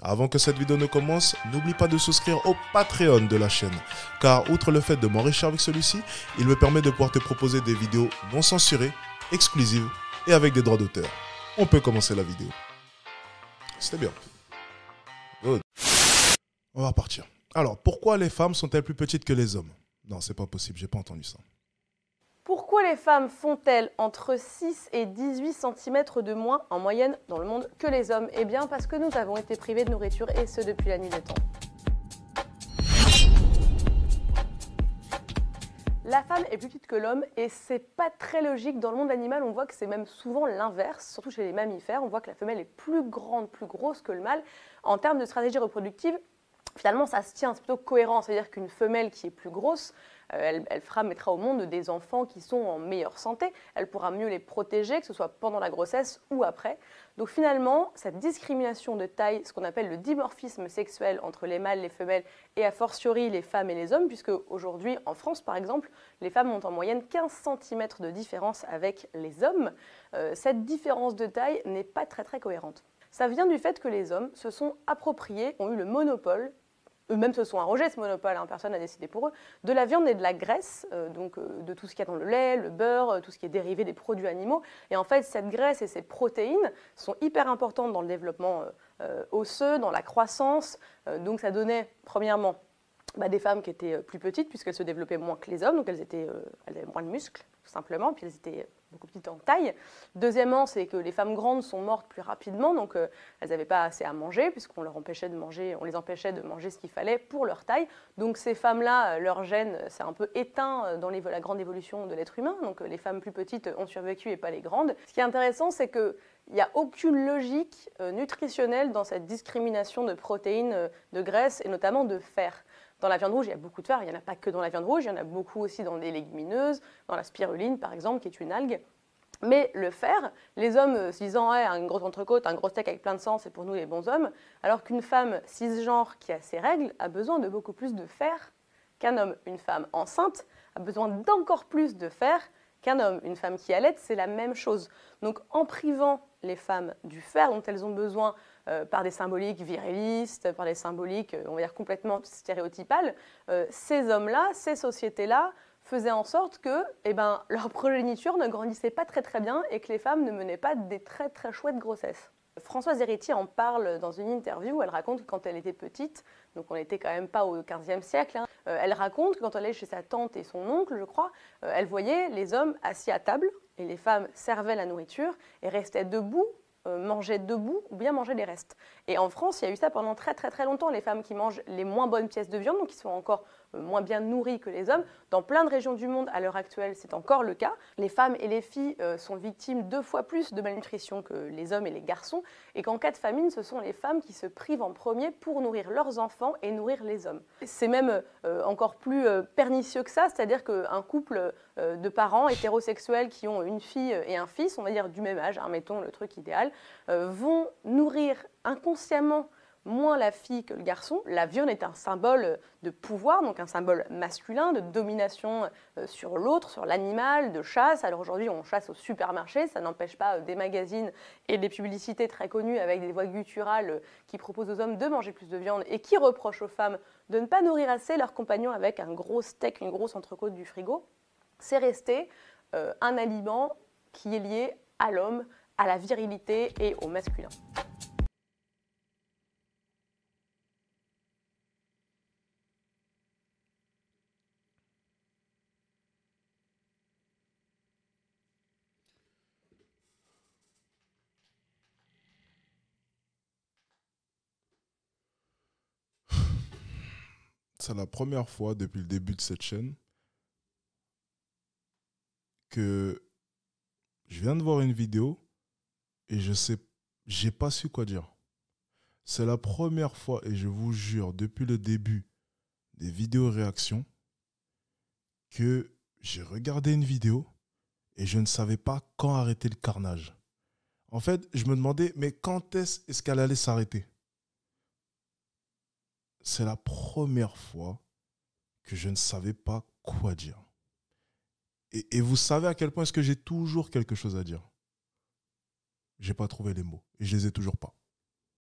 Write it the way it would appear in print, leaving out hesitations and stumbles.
Avant que cette vidéo ne commence, n'oublie pas de souscrire au Patreon de la chaîne, car outre le fait de m'enrichir avec celui-ci, il me permet de pouvoir te proposer des vidéos non censurées, exclusives et avec des droits d'auteur. On peut commencer la vidéo. C'était bien. Good. On va repartir. Alors, pourquoi les femmes sont-elles plus petites que les hommes? Non, c'est pas possible, j'ai pas entendu ça. Pourquoi les femmes font-elles entre 6 et 18 cm de moins en moyenne dans le monde que les hommes? Eh bien parce que nous avons été privés de nourriture et ce depuis la nuit des temps. La femme est plus petite que l'homme et c'est pas très logique. Dans le monde animal, on voit que c'est même souvent l'inverse, surtout chez les mammifères. On voit que la femelle est plus grande, plus grosse que le mâle. En termes de stratégie reproductive, finalement ça se tient, c'est plutôt cohérent. C'est-à-dire qu'une femelle qui est plus grosse, elle mettra au monde des enfants qui sont en meilleure santé, elle pourra mieux les protéger, que ce soit pendant la grossesse ou après. Donc finalement, cette discrimination de taille, ce qu'on appelle le dimorphisme sexuel entre les mâles, les femelles et a fortiori les femmes et les hommes, puisque aujourd'hui en France par exemple, les femmes ont en moyenne 15 cm de différence avec les hommes, cette différence de taille n'est pas très cohérente. Ça vient du fait que les hommes se sont appropriés, ont eu le monopole, eux-mêmes se sont arrogés ce monopole, personne n'a décidé pour eux, de la viande et de la graisse, de tout ce qu'il y a dans le lait, le beurre, tout ce qui est dérivé des produits animaux. Et en fait, cette graisse et ces protéines sont hyper importantes dans le développement osseux, dans la croissance. Donc ça donnait, premièrement, des femmes qui étaient plus petites, puisqu'elles se développaient moins que les hommes, donc elles avaient moins de muscles, tout simplement, puis elles étaient beaucoup petites en taille. Deuxièmement, c'est que les femmes grandes sont mortes plus rapidement, donc elles n'avaient pas assez à manger, puisqu'on les empêchait de manger ce qu'il fallait pour leur taille. Donc ces femmes-là, leur gène s'est un peu éteint dans la grande évolution de l'être humain, donc les femmes plus petites ont survécu et pas les grandes. Ce qui est intéressant, c'est qu'il n'y a aucune logique nutritionnelle dans cette discrimination de protéines, de graisse et notamment de fer. Dans la viande rouge, il y a beaucoup de fer, il n'y en a pas que dans la viande rouge, il y en a beaucoup aussi dans les légumineuses, dans la spiruline par exemple, qui est une algue. Mais le fer, les hommes se disant ouais, une grosse entrecôte, un gros steak avec plein de sang, c'est pour nous les bons hommes, alors qu'une femme cisgenre qui a ses règles a besoin de beaucoup plus de fer qu'un homme. Une femme enceinte a besoin d'encore plus de fer qu'un homme. Une femme qui allaite, c'est la même chose. Donc en privant les femmes du fer dont elles ont besoin par des symboliques virilistes, par des symboliques, on va dire, complètement stéréotypales, ces hommes-là, ces sociétés-là, faisaient en sorte que leur progéniture ne grandissait pas très bien et que les femmes ne menaient pas des très chouettes grossesses. Françoise Héritier en parle dans une interview où elle raconte que quand elle était petite, donc on n'était quand même pas au XVe siècle, elle raconte que quand elle allait chez sa tante et son oncle, je crois, elle voyait les hommes assis à table et les femmes servaient la nourriture et restaient debout, mangeaient debout ou bien mangeaient les restes. Et en France, il y a eu ça pendant très longtemps, les femmes qui mangent les moins bonnes pièces de viande, donc qui sont encore moins bien nourries que les hommes. Dans plein de régions du monde, à l'heure actuelle, c'est encore le cas. Les femmes et les filles sont victimes 2 fois plus de malnutrition que les hommes et les garçons, et qu'en cas de famine, ce sont les femmes qui se privent en premier pour nourrir leurs enfants et nourrir les hommes. C'est même encore plus pernicieux que ça, c'est-à-dire qu'un couple de parents hétérosexuels qui ont une fille et un fils, on va dire du même âge, mettons le truc idéal, vont nourrir inconsciemment moins la fille que le garçon. La viande est un symbole de pouvoir, donc un symbole masculin, de domination sur l'autre, sur l'animal, de chasse. Alors aujourd'hui, on chasse au supermarché, ça n'empêche pas des magazines et des publicités très connues avec des voix gutturales qui proposent aux hommes de manger plus de viande et qui reprochent aux femmes de ne pas nourrir assez leurs compagnons avec un gros steak, une grosse entrecôte du frigo. C'est resté un aliment qui est lié à l'homme, à la virilité et au masculin. C'est la première fois depuis le début de cette chaîne que je viens de voir une vidéo et j'ai pas su quoi dire. C'est la première fois, et je vous jure, depuis le début des vidéos réactions, que j'ai regardé une vidéo et je ne savais pas quand arrêter le carnage. En fait, je me demandais, mais quand est-ce qu'elle allait s'arrêter? C'est la première fois que je ne savais pas quoi dire. Et vous savez à quel point est-ce que j'ai toujours quelque chose à dire. J'ai pas trouvé les mots et je les ai toujours pas.